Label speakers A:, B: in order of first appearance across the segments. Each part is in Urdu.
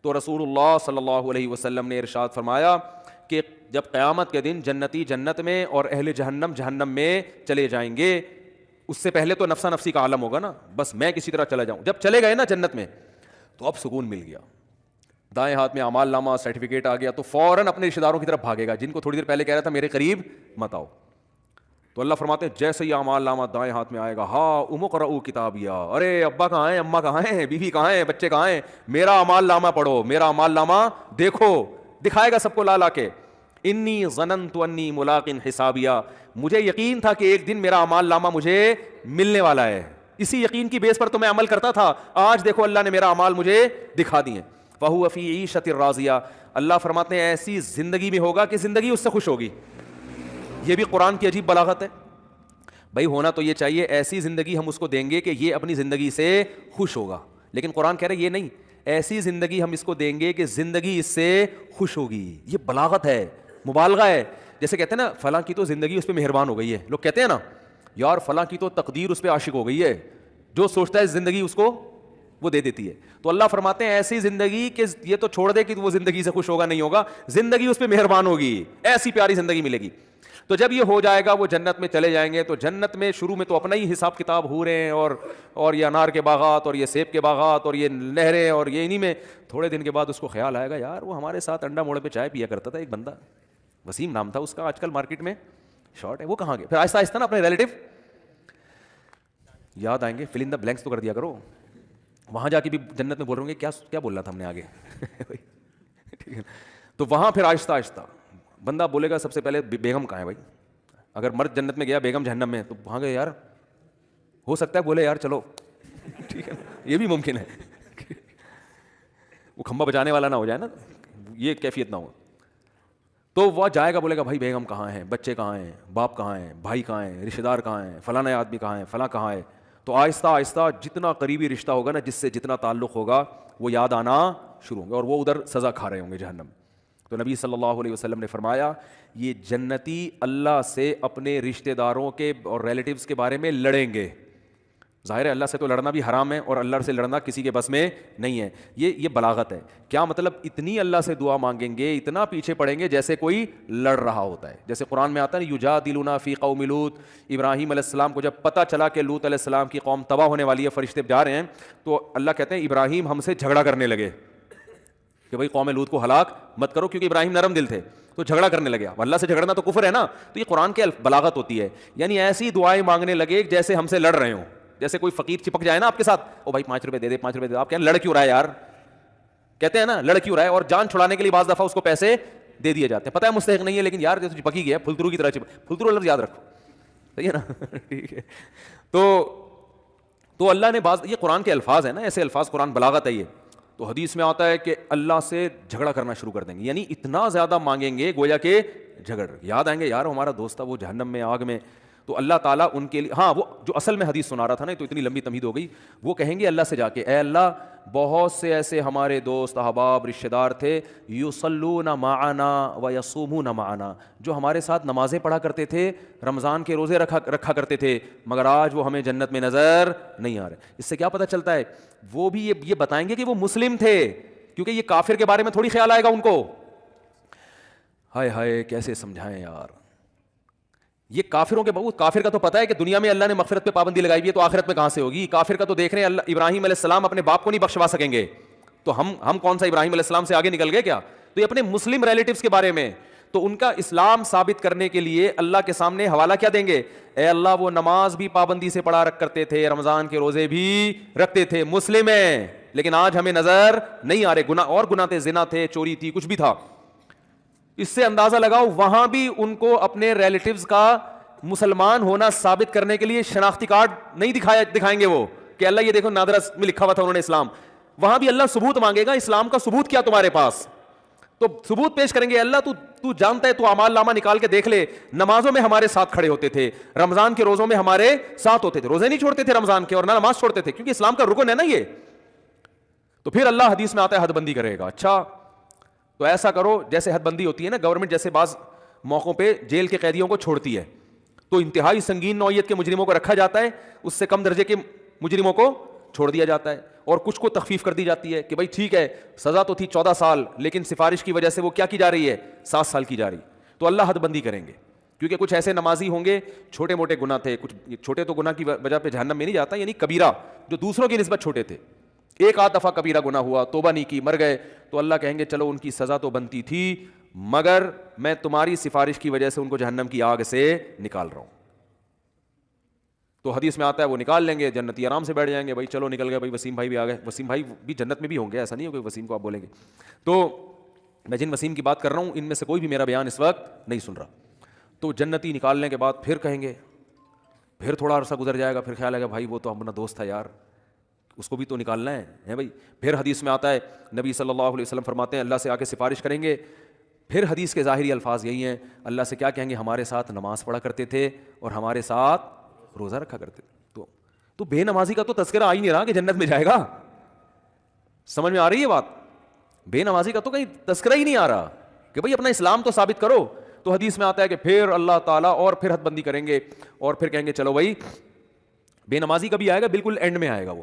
A: تو رسول اللہ صلی اللہ علیہ وسلم نے ارشاد فرمایا کہ جب قیامت کے دن جنتی جنت میں اور اہل جہنم جہنم میں چلے جائیں گے، اس سے پہلے تو نفسا نفسی کا عالم ہوگا نا، بس میں کسی طرح چلا جاؤں. جب چلے گئے نا جنت میں تو اب سکون مل گیا، دائیں ہاتھ میں اعمال نامہ سرٹیفکیٹ آ گیا، تو فوراً اپنے رشتے داروں کی طرف بھاگے گا جن کو تھوڑی دیر پہلے کہہ رہا تھا میرے قریب مت آؤ. تو اللہ فرماتے ہیں جیسے ہی اعمال نامہ دائیں ہاتھ میں آئے گا، ہاں اقرؤوا کتابیا، ارے ابا کہاں ہیں، اماں کہاں ہیں، بیوی کہاں ہیں، بچے کہاں ہیں، میرا اعمال نامہ پڑھو، میرا اعمال نامہ دیکھو. دکھائے گا سب کو لا لا کے، انی ظننت انی ملاق حسابیا، مجھے یقین تھا کہ ایک دن میرا اعمال نامہ مجھے ملنے والا ہے، اسی یقین کی بیس پر تو میں عمل کرتا تھا، آج دیکھو اللہ نے میرا اعمال مجھے دکھا دیے. فہو فی عیشۃ راضیہ، اللہ فرماتے ہیں ایسی زندگی میں ہوگا کہ زندگی اس سے خوش ہوگی. یہ بھی قرآن کی عجیب بلاغت ہے. بھائی ہونا تو یہ چاہیے ایسی زندگی ہم اس کو دیں گے کہ یہ اپنی زندگی سے خوش ہوگا، لیکن قرآن کہہ رہے یہ نہیں، ایسی زندگی ہم اس کو دیں گے کہ زندگی اس سے خوش ہوگی. یہ بلاغت ہے، مبالغہ ہے. جیسے کہتے ہیں نا فلاں کی تو زندگی اس پہ مہربان ہو گئی ہے، لوگ کہتے ہیں نا یار فلاں کی تو تقدیر اس پہ عاشق ہو گئی ہے، جو سوچتا ہے زندگی اس کو وہ دے دیتی ہے. تو اللہ فرماتے ہیں ایسی زندگی کہ یہ تو چھوڑ دے کہ وہ زندگی سے خوش ہوگا، نہیں ہوگا، زندگی اس پہ مہربان ہوگی، ایسی پیاری زندگی ملے گی. تو جب یہ ہو جائے گا وہ جنت میں چلے جائیں گے. تو جنت میں شروع میں تو اپنا ہی حساب کتاب ہو رہے ہیں اور یہ انار کے باغات اور یہ سیب کے باغات اور یہ نہریں اور یہ انہی میں. تھوڑے دن کے بعد اس کو خیال آئے گا یار وہ ہمارے ساتھ انڈا موڑے پہ چائے پیا کرتا تھا ایک بندہ، وسیم نام تھا اس کا، آج کل مارکیٹ میں شارٹ ہے، وہ کہاں گیا. پھر آہستہ آہستہ نا اپنے ریلیٹو یاد آئیں گے، فل ان دا بلینکس تو کر دیا کرو. وہاں جا کے بھی جنت میں بول رہے ہوں گے کیا بول رہا تھا ہم نے آگے. ٹھیک ہے. تو وہاں پھر آہستہ آہستہ بندہ بولے گا سب سے پہلے بیگم کہاں ہے بھائی. اگر مرد جنت میں گیا بیگم جہنم میں تو وہاں گئے یار ہو سکتا ہے بولے یار چلو ٹھیک ہے، یہ بھی ممکن ہے وہ کھمبا بجانے والا نہ ہو جائے نا، یہ کیفیت نہ ہو. تو وہ جائے گا بولے گا بھائی بیگم کہاں ہیں، بچے کہاں ہیں، باپ کہاں ہیں، بھائی کہاں ہیں، رشتہ دار کہاں ہیں، فلاں آدمی کہاں ہے، فلاں کہاں ہے. تو آہستہ آہستہ جتنا قریبی رشتہ ہوگا نا، جس سے جتنا تعلق ہوگا وہ یاد آنا شروع ہوں گے، اور وہ ادھر سزا کھا رہے ہوں گے جہنم. تو نبی صلی اللہ علیہ وسلم نے فرمایا یہ جنتی اللہ سے اپنے رشتہ داروں کے اور ریلیٹیوز کے بارے میں لڑیں گے. ظاہر ہے اللہ سے تو لڑنا بھی حرام ہے اور اللہ سے لڑنا کسی کے بس میں نہیں ہے. یہ بلاغت ہے. کیا مطلب اتنی اللہ سے دعا مانگیں گے، اتنا پیچھے پڑیں گے جیسے کوئی لڑ رہا ہوتا ہے. جیسے قرآن میں آتا ہے یجادلون فی قوم لوط، ابراہیم علیہ السلام کو جب پتہ چلا کہ لوط علیہ السلام کی قوم تباہ ہونے والی ہے، فرشتے جا رہے ہیں، تو اللہ کہتے ہیں ابراہیم ہم سے جھگڑا کرنے لگے کہ بھائی قوم لوط کو ہلاک مت کرو، کیونکہ ابراہیم نرم دل تھے تو جھگڑا کرنے لگے. اللہ سے جھگڑنا تو کفر ہے نا. تو یہ قرآن کی بلاغت ہوتی ہے، یعنی ایسی دعائیں مانگنے لگے جیسے ہم سے لڑ رہے ہوں. جیسے کوئی فقیر چپک جائے نا آپ کے ساتھ، او بھائی 5 روپے دے دے 5 روپے دے دے، آپ کہیں لڑ کیوں رہا ہے یار، کہتے ہیں نا لڑ کیوں رہا ہے، اور جان چھڑانے کے لیے بعض دفعہ اس کو پیسے دے دیے جاتے ہیں. پتہ ہے مستحق نہیں ہے لیکن یار جو چپک ہی گیا پھلترو کی طرح پھلترو لفظ یاد رکھو، صحیح ہے نا. ٹھیک ہے. تو اللہ نے یہ قرآن کے الفاظ ہیں نا، ایسے الفاظ قرآن بلاغت ہے. یہ تو حدیث میں آتا ہے کہ اللہ سے جھگڑا کرنا شروع کر دیں گے، یعنی اتنا زیادہ مانگیں گے گویا کہ جھگڑ. یاد آئیں گے یار ہمارا دوست تھا وہ جہنم میں آگ میں، تو اللہ تعالیٰ ان کے لیے، ہاں وہ جو اصل میں حدیث سنا رہا تھا نا، تو اتنی لمبی تمہید ہو گئی، وہ کہیں گے اللہ سے جا کے اے اللہ بہت سے ایسے ہمارے دوست احباب رشتہ دار تھے یصلون معنا ویصومون معنا، جو ہمارے ساتھ نمازیں پڑھا کرتے تھے، رمضان کے روزے رکھا کرتے تھے، مگر آج وہ ہمیں جنت میں نظر نہیں آ رہے. اس سے کیا پتہ چلتا ہے وہ بھی یہ بتائیں گے کہ وہ مسلم تھے، کیونکہ یہ کافر کے بارے میں تھوڑی خیال آئے گا ان کو. ہائے ہائے کیسے سمجھائیں یار. یہ کافروں کے بہت، کافر کا تو پتہ ہے کہ دنیا میں اللہ نے مغفرت پہ پابندی لگائی ہوئی ہے، تو آخرت میں کہاں سے ہوگی. کافر کا تو دیکھ رہے ہیں اللہ ابراہیم علیہ السلام اپنے باپ کو نہیں بخشوا سکیں گے، تو ہم کون سا ابراہیم علیہ السلام سے آگے نکل گئے کیا. تو یہ اپنے مسلم ریلیٹیوز کے بارے میں، تو ان کا اسلام ثابت کرنے کے لیے اللہ کے سامنے حوالہ کیا دیں گے، اے اللہ وہ نماز بھی پابندی سے پڑھا کرتے تھے، رمضان کے روزے بھی رکھتے تھے، مسلم ہیں، لیکن آج ہمیں نظر نہیں آ رہے. گناہ تھے، زنا تھے، چوری تھی، کچھ بھی تھا. اس سے اندازہ لگاؤ وہاں بھی ان کو اپنے ریلیٹیوز کا مسلمان ہونا ثابت کرنے کے لیے شناختی کارڈ نہیں دکھائیں گے وہ کہ اللہ یہ دیکھو نادرا میں لکھا ہوا تھا انہوں نے اسلام. وہاں بھی اللہ ثبوت مانگے گا، اسلام کا ثبوت کیا تمہارے پاس، تو ثبوت پیش کریں گے. اللہ تو جانتا ہے، تو اعمال نامہ نکال کے دیکھ لے، نمازوں میں ہمارے ساتھ کھڑے ہوتے تھے، رمضان کے روزوں میں ہمارے ساتھ ہوتے تھے، روزے نہیں چھوڑتے تھے رمضان کے، اور نہ نماز چھوڑتے تھے، کیونکہ اسلام کا رکن ہے نا یہ. تو پھر اللہ حدیث میں آتا ہے حد بندی کرے گا. اچھا تو ایسا کرو جیسے حد بندی ہوتی ہے نا، گورنمنٹ جیسے بعض موقعوں پہ جیل کے قیدیوں کو چھوڑتی ہے، تو انتہائی سنگین نوعیت کے مجرموں کو رکھا جاتا ہے، اس سے کم درجے کے مجرموں کو چھوڑ دیا جاتا ہے اور کچھ کو تخفیف کر دی جاتی ہے کہ بھائی ٹھیک ہے سزا تو تھی 14 سال لیکن سفارش کی وجہ سے وہ کیا کی جا رہی ہے 7 سال کی جا رہی. تو اللہ حد بندی کریں گے کیونکہ کچھ ایسے نمازی ہوں گے چھوٹے موٹے گناہ تھے, کچھ چھوٹے تو گناہ کی وجہ پہ جہنم میں نہیں جاتا, یعنی کبیرہ جو دوسروں کی نسبت چھوٹے تھے, ایک آدھ دفعہ کبیرہ گناہ ہوا, توبہ نہیں کی, مر گئے, تو اللہ کہیں گے چلو ان کی سزا تو بنتی تھی مگر میں تمہاری سفارش کی وجہ سے ان کو جہنم کی آگ سے نکال رہا ہوں. تو حدیث میں آتا ہے وہ نکال لیں گے, جنتی آرام سے بیٹھ جائیں گے, بھائی چلو نکل گئے, بھائی وسیم بھائی بھی آ گئے. وسیم بھائی بھی جنت میں بھی ہوں گے, ایسا نہیں ہو کہ وسیم کو آپ بولیں گے. تو میں جن وسیم کی بات کر رہا ہوں ان میں سے کوئی بھی میرا بیان اس وقت نہیں سن رہا. تو جنتی نکالنے کے بعد پھر کہیں گے, پھر تھوڑا عرصہ گزر جائے گا, پھر خیال آئے گا بھائی وہ تو اپنا دوست تھا یار, اس کو بھی تو نکالنا ہے بھائی. پھر حدیث میں آتا ہے نبی صلی اللہ علیہ وسلم فرماتے ہیں اللہ سے آ کے سفارش کریں گے. پھر حدیث کے ظاہری الفاظ یہی ہیں, اللہ سے کیا کہیں گے, ہمارے ساتھ نماز پڑھا کرتے تھے اور ہمارے ساتھ روزہ رکھا کرتے تھے. تو بے نمازی کا تو تذکرہ آ ہی نہیں رہا کہ جنت میں جائے گا. سمجھ میں آ رہی ہے بات؟ بے نمازی کا تو کہیں تذکرہ ہی نہیں آ رہا کہ بھائی اپنا اسلام تو ثابت کرو. تو حدیث میں آتا ہے کہ پھر اللہ تعالیٰ اور پھر حد بندی کریں گے اور پھر کہیں گے چلو بھائی بے نمازی کا بھی آئے گا, بالکل اینڈ میں آئے گا وہ.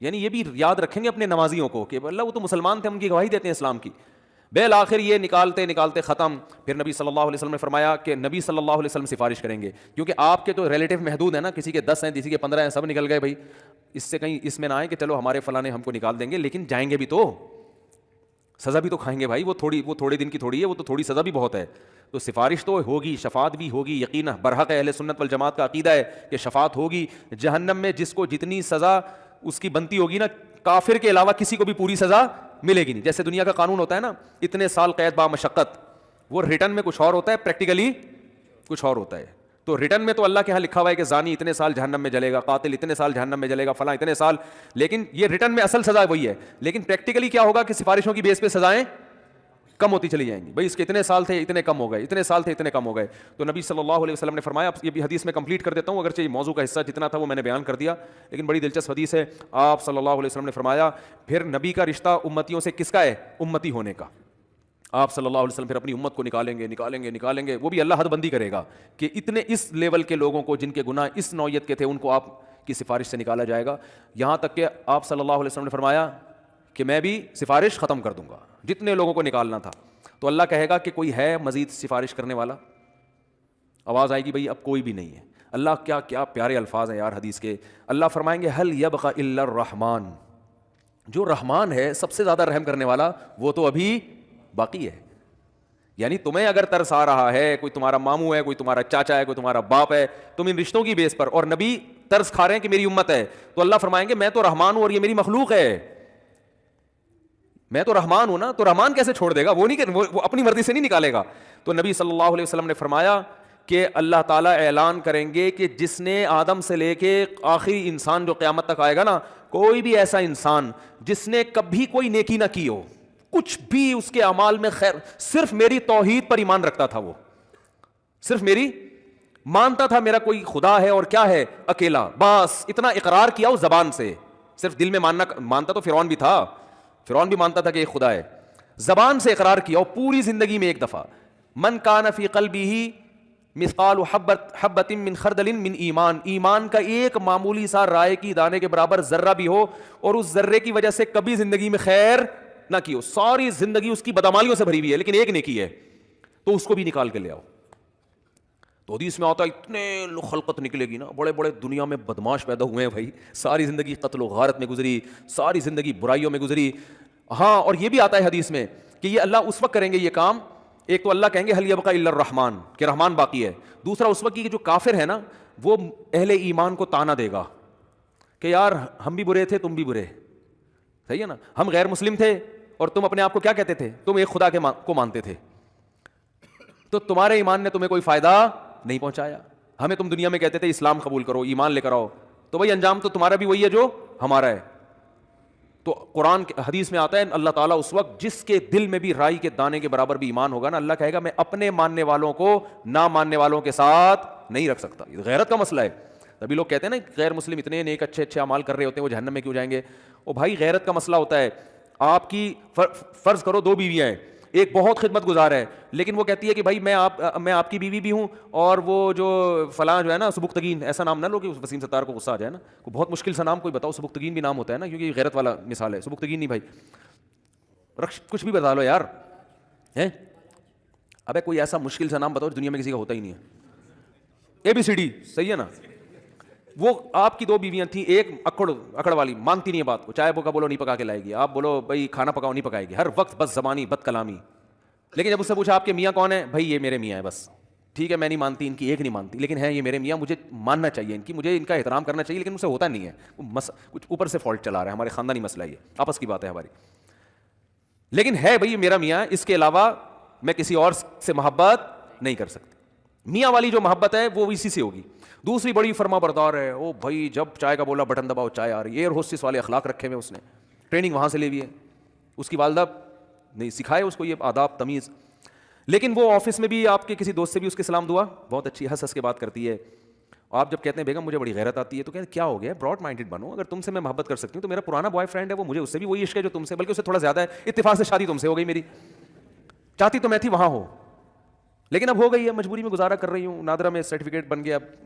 A: یعنی یہ بھی یاد رکھیں گے اپنے نمازیوں کو کہ اللہ وہ تو مسلمان تھے, ہم کی گواہی دیتے ہیں اسلام کی. بالآخر یہ نکالتے نکالتے ختم. پھر نبی صلی اللہ علیہ وسلم نے فرمایا کہ نبی صلی اللہ علیہ وسلم سفارش کریں گے, کیونکہ آپ کے تو ریلیٹیو محدود ہیں نا, کسی کے 10 ہیں, کسی کے 15 ہیں, سب نکل گئے بھائی. اس سے کہیں اس میں نہ آئے کہ چلو ہمارے فلاں نے ہم کو نکال دیں گے, لیکن جائیں گے بھی تو سزا بھی تو کھائیں گے بھائی. وہ تھوڑے دن کی تھوڑی ہے, وہ تو تھوڑی سزا بھی بہت ہے. تو سفارش تو ہوگی, شفاعت بھی ہوگی, یقینا برحق اہل سنت والجماعت کا عقیدہ ہے کہ شفاعت ہوگی. جہنم میں جس کو جتنی سزا اس کی بنتی ہوگی نا, کافر کے علاوہ کسی کو بھی پوری سزا ملے گی نہیں. جیسے دنیا کا قانون ہوتا ہے نا, اتنے سال قید با مشقت, وہ ریٹرن میں کچھ اور ہوتا ہے, پریکٹیکلی کچھ اور ہوتا ہے. تو ریٹرن میں تو اللہ کے ہاں لکھا ہوا ہے کہ زانی اتنے سال جہنم میں جلے گا, قاتل اتنے سال جہنم میں جلے گا, فلاں اتنے سال, لیکن یہ ریٹرن میں اصل سزا وہی ہے. لیکن پریکٹیکلی کیا ہوگا کہ سفارشوں کی بیس پہ سزائیں کم ہوتی چلی جائیں گی. بھائی اس کے اتنے سال تھے اتنے کم ہو گئے, اتنے سال تھے اتنے کم ہو گئے. تو نبی صلی اللہ علیہ وسلم نے فرمایا, یہ بھی حدیث میں کمپلیٹ کر دیتا ہوں, اگرچہ یہ موضوع کا حصہ جتنا تھا وہ میں نے بیان کر دیا, لیکن بڑی دلچسپ حدیث ہے. آپ صلی اللہ علیہ وسلم نے فرمایا پھر نبی کا رشتہ امتیوں سے کس کا ہے, امتی ہونے کا. آپ صلی اللہ علیہ وسلم پھر اپنی امت کو نکالیں گے, وہ بھی اللہ حد بندی کرے گا کہ اتنے اس لیول کے لوگوں کو جن کے گناہ اس نوعیت کے تھے ان کو آپ کی سفارش سے نکالا جائے گا. یہاں تک کہ آپ صلی اللہ علیہ وسلم نے فرمایا کہ میں بھی سفارش ختم کر دوں گا جتنے لوگوں کو نکالنا تھا. تو اللہ کہے گا کہ کوئی ہے مزید سفارش کرنے والا؟ آواز آئے گی بھائی اب کوئی بھی نہیں ہے. اللہ کیا پیارے الفاظ ہیں یار حدیث کے. اللہ فرمائیں گے ہل یبقى الا الرحمن, جو رحمان ہے سب سے زیادہ رحم کرنے والا وہ تو ابھی باقی ہے. یعنی تمہیں اگر ترس آ رہا ہے, کوئی تمہارا ماموں ہے, کوئی تمہارا چاچا ہے, کوئی تمہارا باپ ہے, تم ان رشتوں کی بیس پر, اور نبی ترس کھا رہے ہیں کہ میری امت ہے, تو اللہ فرمائیں گے میں تو رحمان ہوں اور یہ میری مخلوق ہے, میں تو رحمان ہوں نا, تو رحمان کیسے چھوڑ دے گا؟ وہ نہیں کہ وہ اپنی مرضی سے نہیں نکالے گا. تو نبی صلی اللہ علیہ وسلم نے فرمایا کہ اللہ تعالیٰ اعلان کریں گے کہ جس نے آدم سے لے کے آخری انسان جو قیامت تک آئے گا نا, کوئی بھی ایسا انسان جس نے کبھی کوئی نیکی نہ کی ہو, کچھ بھی اس کے اعمال میں خیر, صرف میری توحید پر ایمان رکھتا تھا, وہ صرف میری مانتا تھا میرا کوئی خدا ہے اور کیا ہے اکیلا, بس اتنا اقرار کیا اس زبان سے, صرف دل میں مانتا تو فرعون بھی تھا, فرعون بھی مانتا تھا کہ ایک خدا ہے, زبان سے اقرار کیا اور پوری زندگی میں ایک دفعہ. من کان فی قلبہ مثقال حبۃ من خردل من ایمان, ایمان کا ایک معمولی سا رائے کی دانے کے برابر ذرہ بھی ہو اور اس ذرے کی وجہ سے کبھی زندگی میں خیر نہ کی ہو, ساری زندگی اس کی بدعمالیوں سے بھری ہوئی ہے لیکن ایک نیکی ہے, تو اس کو بھی نکال کے لے آؤ. تو حدیث میں آتا ہے اتنے خلقت نکلے گی نا, بڑے بڑے دنیا میں بدماش پیدا ہوئے ہیں بھائی, ساری زندگی قتل و غارت میں گزری, ساری زندگی برائیوں میں گزری. ہاں, اور یہ بھی آتا ہے حدیث میں کہ یہ اللہ اس وقت کریں گے یہ کام, ایک تو اللہ کہیں گے حل یبقى الا الرحمن, کہ رحمان باقی ہے. دوسرا اس وقت کی جو کافر ہے نا, وہ اہل ایمان کو تانا دے گا کہ یار ہم بھی برے تھے تم بھی برے, صحیح ہے نا, ہم غیر مسلم تھے اور تم اپنے آپ کو کیا کہتے تھے, تم ایک خدا کو مانتے تھے, تو تمہارے ایمان نے تمہیں کوئی فائدہ نہیں پہنچایا. ہمیں تم دنیا میں کہتے تھے اسلام قبول کرو, ایمان لے کر آؤ, تو بھائی انجام تو تمہارا بھی وہی ہے جو ہمارا ہے. تو قرآن حدیث میں آتا ہے اللہ تعالیٰ اس وقت جس کے دل میں بھی رائی کے دانے کے برابر بھی ایمان ہوگا نا, اللہ کہے گا میں اپنے ماننے والوں کو نہ ماننے والوں کے ساتھ نہیں رکھ سکتا. یہ غیرت کا مسئلہ ہے. تبھی لوگ کہتے ہیں نا غیر مسلم اتنے نیک اچھے اعمال کر رہے ہوتے ہیں وہ جہنم میں کیوں جائیں گے. او بھائی غیرت کا مسئلہ ہوتا ہے. آپ کی فرض کرو 2 بیویاں ہیں, ایک بہت خدمت گزار ہے لیکن وہ کہتی ہے کہ بھائی میں آپ کی بیوی بھی ہوں اور وہ جو فلاں جو ہے نا سبکتگین, ایسا نام نہ لو کہ وسیم ستار کو غصہ آ جائے نا, کوئی بہت مشکل سا نام کوئی بتاؤ, سبکتگین بھی نام ہوتا ہے نا کیونکہ غیرت والا مثال ہے, سبکتگین نہیں بھائی, کچھ بھی بتا لو یار ہے, ابے کوئی ایسا مشکل سا نام بتاؤ دنیا میں کسی کا ہوتا ہی نہیں ہے, ABCD صحیح ہے نا. وہ آپ کی 2 بیویاں تھیں, ایک اکڑ والی مانتی نہیں ہے بات کو, چائے کا بولو نہیں پکا کے لائے گی, آپ بولو بھائی کھانا پکاؤ نہیں پکائے گی, ہر وقت بس زبانی بد کلامی. لیکن جب اس سے پوچھا آپ کے میاں کون ہے, بھائی یہ میرے میاں ہے بس, ٹھیک ہے میں نہیں مانتی ان کی ایک نہیں مانتی لیکن ہے یہ میرے میاں, مجھے ماننا چاہیے ان کی, مجھے ان کا احترام کرنا چاہیے, لیکن مجھ سے ہوتا نہیں ہے, کچھ اوپر سے فالٹ چلا رہا ہے, ہمارے خاندانی مسئلہ یہ آپس کی بات ہے ہماری, لیکن ہے بھائی میرا میاں, اس کے علاوہ میں کسی اور سے محبت نہیں کر سکتی. میاں والی جو محبت ہے وہ اسی سے ہوگی. دوسری بڑی فرما بردار ہے, او بھائی جب چائے کا بولا بٹن دباؤ چائے آ رہی ہے, ایئر ہوسٹس والے اخلاق رکھے ہوئے, اس نے ٹریننگ وہاں سے لی ہوئی ہے, اس کی والدہ نہیں سکھائے اس کو یہ آداب تمیز. لیکن وہ آفس میں بھی آپ کے کسی دوست سے بھی اس کے سلام دعا بہت اچھی ہنس ہنس کے بات کرتی ہے. آپ جب کہتے ہیں بیگم مجھے بڑی غیرت آتی ہے, تو کہتے ہیں کیا ہو گیا, براڈ مائنڈڈ بنو, اگر تم سے میں محبت کر سکتی ہوں تو میرا پرانا بوائے فرینڈ ہے وہ, مجھے اس سے بھی وہی عشق ہے جو تم سے, بلکہ اس سے تھوڑا زیادہ ہے, اتفاق سے شادی تم سے ہو گئی میری, چاہتی تو میں تھی وہاں ہو لیکن اب ہو گئی ہے, مجبوری میں گزارا کر رہی ہوں, نادرا میں سرٹیفکیٹ بن گیا,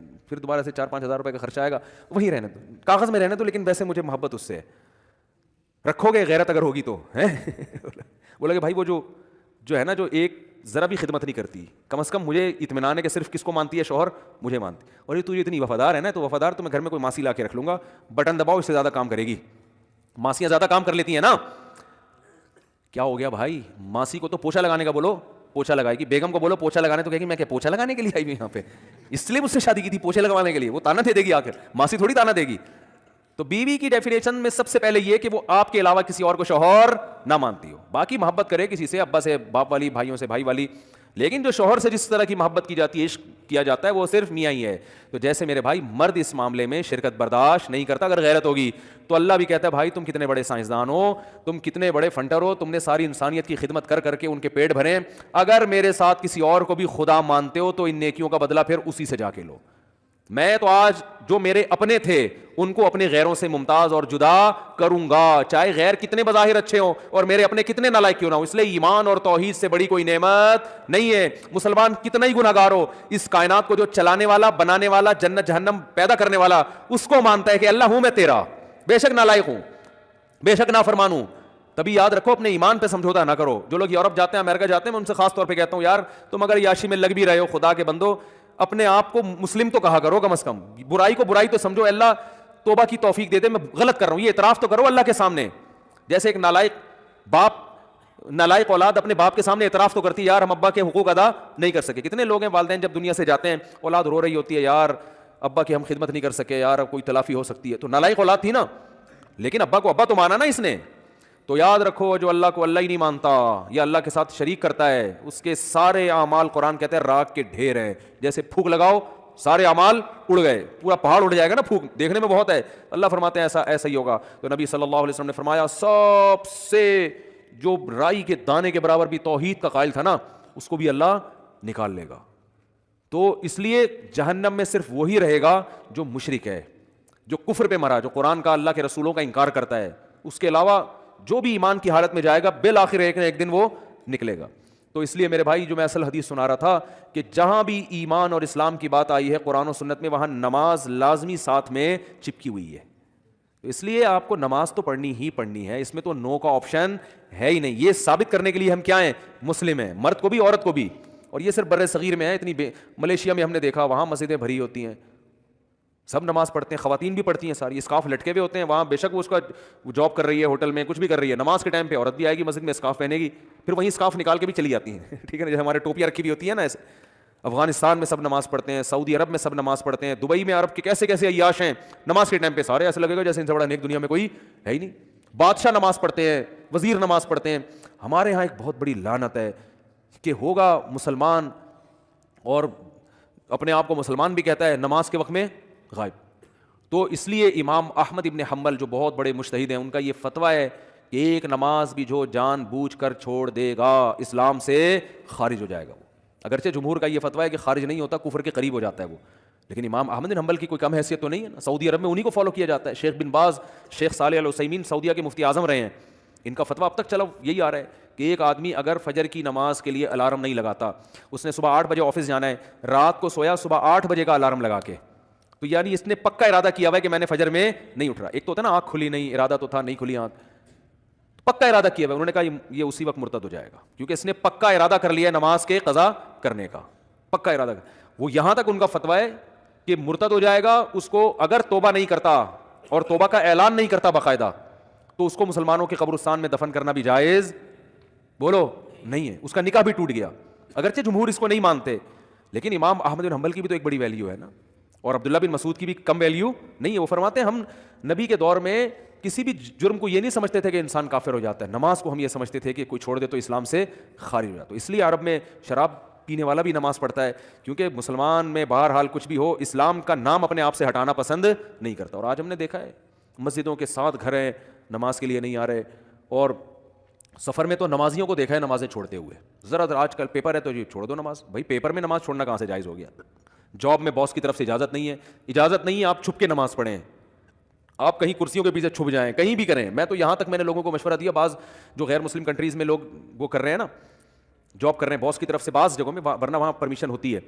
A: پھر دوبارہ سے 4-5 ہزار روپے کا خرچہ آئے گا, وہیں رہنے دو, کاغذ میں رہنے دو, لیکن ویسے مجھے محبت اس سے ہے, رکھو گے غیرت اگر ہوگی تو ہے. بولا کہ بھائی وہ جو ہے نا جو ایک ذرا بھی خدمت نہیں کرتی, کم از کم مجھے اطمینان ہے کہ صرف کس کو مانتی ہے, شوہر مجھے مانتی, اور یہ تو اتنی وفادار ہے نا, تو وفادار تو میں گھر میں کوئی ماسی لا کے رکھ لوں گا, بٹن دباؤ اس سے زیادہ کام کرے گی. ماسیاں زیادہ کام کر لیتی ہیں نا. کیا ہو گیا بھائی, ماسی کو تو پوچھا لگانے کا بولو پوچھا لگائے گی, بیگم کو بولو پوچھا لگانے, تو کہے گی میں کیا پوچھا لگانے کے لیے آئی ہوئی یہاں پہ, اس لیے مجھ سے شادی کی تھی پوچھے لگوانے کے لیے, وہ تانا دے گی آخر, ماسی تھوڑی تانا دے گی. تو بیوی کی ڈیفینیشن میں سب سے پہلے یہ کہ وہ آپ کے علاوہ کسی اور کو شوہر نہ مانتی ہو, باقی محبت کرے کسی سے, ابا سے باپ والی, بھائیوں سے بھائی والی, لیکن جو شوہر سے جس طرح کی محبت کی جاتی ہے, عشق کیا جاتا ہے, وہ صرف میاں ہی ہے. تو جیسے میرے بھائی مرد اس معاملے میں شرکت برداشت نہیں کرتا, اگر غیرت ہوگی تو اللہ بھی کہتا ہے بھائی تم کتنے بڑے سائنسدان ہو, تم کتنے بڑے فنٹر ہو, تم نے ساری انسانیت کی خدمت کر کر کے ان کے پیٹ بھرے, اگر میرے ساتھ کسی اور کو بھی خدا مانتے ہو تو ان نیکیوں کا بدلہ پھر اسی سے جا کے لو. میں تو آج جو میرے اپنے تھے ان کو اپنے غیروں سے ممتاز اور جدا کروں گا, چاہے غیر کتنے بظاہر اچھے ہوں اور میرے اپنے کتنے نالائق کیوں نہ ہو. اس لیے ایمان اور توحید سے بڑی کوئی نعمت نہیں ہے. مسلمان کتنا ہی گناہگار ہو, اس کائنات کو جو چلانے والا, بنانے والا, جنت جہنم پیدا کرنے والا, اس کو مانتا ہے کہ اللہ ہوں میں تیرا, بے شک نالائق ہوں, بے شک نافرمان ہوں. تبھی یاد رکھو اپنے ایمان پہ سمجھوتا نہ کرو. جو لوگ یورپ جاتے ہیں, امریکہ جاتے ہیں, میں ان سے خاص طور پہ کہتا ہوں یار تم اگر یاشی میں لگ بھی رہے ہو, خدا کے بندو اپنے آپ کو مسلم تو کہا کرو, کم از کم برائی کو برائی تو سمجھو, اللہ توبہ کی توفیق دے دے, میں غلط کر رہا ہوں یہ اعتراف تو کرو اللہ کے سامنے. جیسے ایک نالائق اولاد اپنے باپ کے سامنے اعتراف تو کرتی ہے یار ہم ابا کے حقوق ادا نہیں کر سکے. کتنے لوگ ہیں والدین جب دنیا سے جاتے ہیں اولاد رو رہی ہوتی ہے یار ابا کی ہم خدمت نہیں کر سکے, یار کوئی تلافی ہو سکتی ہے, تو نالائق اولاد تھی نا, لیکن ابا کو ابا تو مانا نا اس نے. تو یاد رکھو جو اللہ کو اللہ ہی نہیں مانتا یا اللہ کے ساتھ شریک کرتا ہے, اس کے سارے اعمال قرآن کہتے ہیں راک کے ڈھیر ہیں, جیسے پھونک لگاؤ سارے اعمال اڑ گئے, پورا پہاڑ اڑ جائے گا نا پھونک, دیکھنے میں بہت ہے, اللہ فرماتے ہیں ایسا ہی ہوگا. تو نبی صلی اللہ علیہ وسلم نے فرمایا سب سے جو رائی کے دانے کے برابر بھی توحید کا قائل تھا نا, اس کو بھی اللہ نکال لے گا. تو اس لیے جہنم میں صرف وہی رہے گا جو مشرک ہے, جو کفر پہ مرا, جو قرآن کا اللہ کے رسولوں کا انکار کرتا ہے. اس کے علاوہ جو بھی ایمان کی حالت میں جائے گا بالآخر ایک نہ ایک دن وہ نکلے گا. تو اس لیے میرے بھائی جو میں اصل حدیث سنا رہا تھا کہ جہاں بھی ایمان اور اسلام کی بات آئی ہے قرآن و سنت میں, وہاں نماز لازمی ساتھ میں چپکی ہوئی ہے. اس لیے آپ کو نماز تو پڑھنی ہی پڑھنی ہے, اس میں تو نو کا آپشن ہے ہی نہیں. یہ ثابت کرنے کے لیے ہم کیا ہیں, مسلم ہیں, مرد کو بھی عورت کو بھی. اور یہ صرف بر صغیر میں ہے, ملیشیا میں ہم نے دیکھا وہاں مسجدیں بھری ہوتی ہیں, سب نماز پڑھتے ہیں, خواتین بھی پڑھتی ہیں ساری, اسکارف لٹکے ہوئے ہوتے ہیں وہاں, بے شک وہ اس کا جاب کر رہی ہے ہوٹل میں, کچھ بھی کر رہی ہے, نماز کے ٹائم پہ عورت بھی آئے گی مسجد میں اسکارف پہنے گی, پھر وہیں اسکارف نکال کے بھی چلی جاتی ہیں, ٹھیک ہے نا, جیسے ہمارے ٹوپیاں رکھی ہوئی ہوتی ہیں نا ایسے. افغانستان میں سب نماز پڑھتے ہیں, سعودی عرب میں سب نماز پڑھتے ہیں, دبئی میں عرب کے کیسے کیسے عیاش ہیں, نماز کے ٹائم پہ سارے ایسے لگے گا جیسے ان سے بڑا نیک دنیا میں کوئی ہے ہی نہیں. بادشاہ نماز پڑھتے ہیں, وزیر نماز پڑھتے ہیں. ہمارے ہاں ایک بہت بڑی لعنت ہے کہ ہوگا مسلمان اور اپنے آپ کو مسلمان بھی کہتا ہے, نماز کے وقت میں غائب. تو اس لیے امام احمد ابن حنبل جو بہت بڑے مجتہد ہیں, ان کا یہ فتویٰ ہے کہ ایک نماز بھی جو جان بوجھ کر چھوڑ دے گا اسلام سے خارج ہو جائے گا. وہ اگرچہ جمہور کا یہ فتویٰ ہے کہ خارج نہیں ہوتا, کفر کے قریب ہو جاتا ہے وہ, لیکن امام احمد بن حنبل کی کوئی کم حیثیت تو نہیں ہے نا. سعودی عرب میں انہی کو فالو کیا جاتا ہے. شیخ بن باز, شیخ صالح العثیمین سعودیہ کے مفتی اعظم رہے ہیں, ان کا فتویٰ اب تک چلا یہی آ رہا ہے کہ ایک آدمی اگر فجر کی نماز کے لیے الارم نہیں لگاتا, اس نے صبح 8 بجے آفس جانا ہے, رات کو سویا صبح 8 بجے کا الارم لگا کے, تو یعنی اس نے پکا ارادہ کیا ہوا ہے کہ میں نے فجر میں نہیں اٹھ رہا. ایک تو ہوتا ہے نا آنکھ کھلی نہیں, ارادہ تو تھا, نہیں کھلی آنکھ, پکا ارادہ کیا ہوا ہے. انہوں نے کہا یہ اسی وقت مرتد ہو جائے گا, کیونکہ اس نے پکا ارادہ کر لیا ہے نماز کے قضا کرنے کا, پکا ارادہ. وہ یہاں تک ان کا فتویٰ ہے کہ مرتد ہو جائے گا اس کو اگر توبہ نہیں کرتا اور توبہ کا اعلان نہیں کرتا باقاعدہ, تو اس کو مسلمانوں کے قبرستان میں دفن کرنا بھی جائز بولو نہیں ہے, اس کا نکاح بھی ٹوٹ گیا. اگرچہ جمہور اس کو نہیں مانتے, لیکن امام احمد بن حنبل کی بھی تو ایک بڑی ویلیو ہے نا, اور عبداللہ بن مسعود کی بھی کم ویلیو نہیں ہے. وہ فرماتے ہیں ہم نبی کے دور میں کسی بھی جرم کو یہ نہیں سمجھتے تھے کہ انسان کافر ہو جاتا ہے, نماز کو ہم یہ سمجھتے تھے کہ کوئی چھوڑ دے تو اسلام سے خارج ہو جاتا. تو اس لیے عرب میں شراب پینے والا بھی نماز پڑھتا ہے, کیونکہ مسلمان میں بہرحال کچھ بھی ہو اسلام کا نام اپنے آپ سے ہٹانا پسند نہیں کرتا. اور آج ہم نے دیکھا ہے مسجدوں کے 7 گھر ہیں نماز کے لیے نہیں آ رہے, اور سفر میں تو نمازیوں کو دیکھا ہے نمازیں چھوڑتے ہوئے. ذرا آج کل پیپر ہے تو یہ چھوڑ دو نماز. بھائی پیپر میں نماز چھوڑنا کہاں سے جائز ہو گیا؟ جاب میں باس کی طرف سے اجازت نہیں ہے, اجازت نہیں ہے آپ چھپ کے نماز پڑھیں, آپ کہیں کرسیوں کے پیچھے چھپ جائیں, کہیں بھی کریں. میں تو یہاں تک میں نے لوگوں کو مشورہ دیا, بعض جو غیر مسلم کنٹریز میں لوگ وہ کر رہے ہیں نا, جاب کر رہے ہیں باس کی طرف سے بعض جگہوں میں, ورنہ وہاں پرمیشن ہوتی ہے,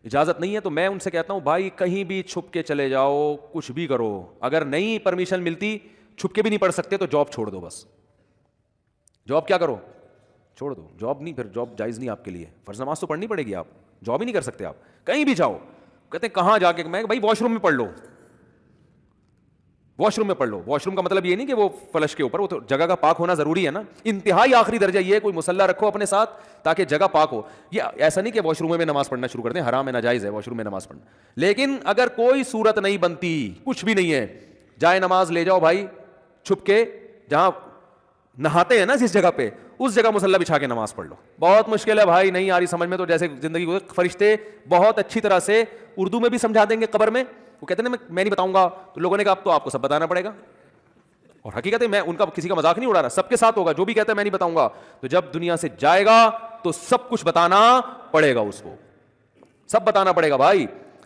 A: اجازت نہیں ہے, تو میں ان سے کہتا ہوں بھائی کہیں بھی چھپ کے چلے جاؤ, کچھ بھی کرو, اگر نہیں پرمیشن ملتی چھپ کے بھی نہیں پڑھ سکتے تو جاب چھوڑ دو بس. جاب کیا کرو, چھوڑ دو. جاب نہیں, پھر جاب جائز نہیں آپ کے لیے. فرض نماز تو پڑھنی پڑے گی, آپ جاب ہی نہیں کر سکتے, آپ کہیں بھی جاؤ. کہتے ہیں کہاں جا کے, میں بھائی واش روم میں پڑھ لو, واش روم میں پڑھ لو. واش روم کا مطلب یہ نہیں کہ وہ فلش کے اوپر, وہ تو جگہ کا پاک ہونا ضروری ہے نا. انتہائی آخری درجہ یہ ہے کوئی مصلی رکھو اپنے ساتھ تاکہ جگہ پاک ہو. یہ ایسا نہیں کہ واش روم میں نماز پڑھنا شروع کر دیں, حرام ہے, ناجائز ہے واش روم میں نماز پڑھنا. لیکن اگر کوئی صورت نہیں بنتی, کچھ بھی نہیں ہے, جائے نماز لے جاؤ بھائی چھپ کے, جہاں نہاتے ہیں نا جس جگہ پہ, اس جگہ مصلی بچھا کے نماز پڑھ لو. بہت مشکل ہے بھائی, نہیں آ رہی سمجھ میں تو جیسے زندگی کو فرشتے بہت اچھی طرح سے اردو میں بھی سمجھا دیں گے قبر میں. وہ کہتے ہیں میں نہیں بتاؤں گا, تو لوگوں نے کہا اب تو آپ کو سب بتانا پڑے گا. اور حقیقت ہے میں ان کا کسی کا مذاق نہیں اڑا رہا, سب کے ساتھ ہوگا. جو بھی کہتا ہے میں نہیں بتاؤں گا, تو جب دنیا سے جائے گا تو سب کچھ بتانا پڑے گا, اس کو سب بتانا پڑے گا بھائی.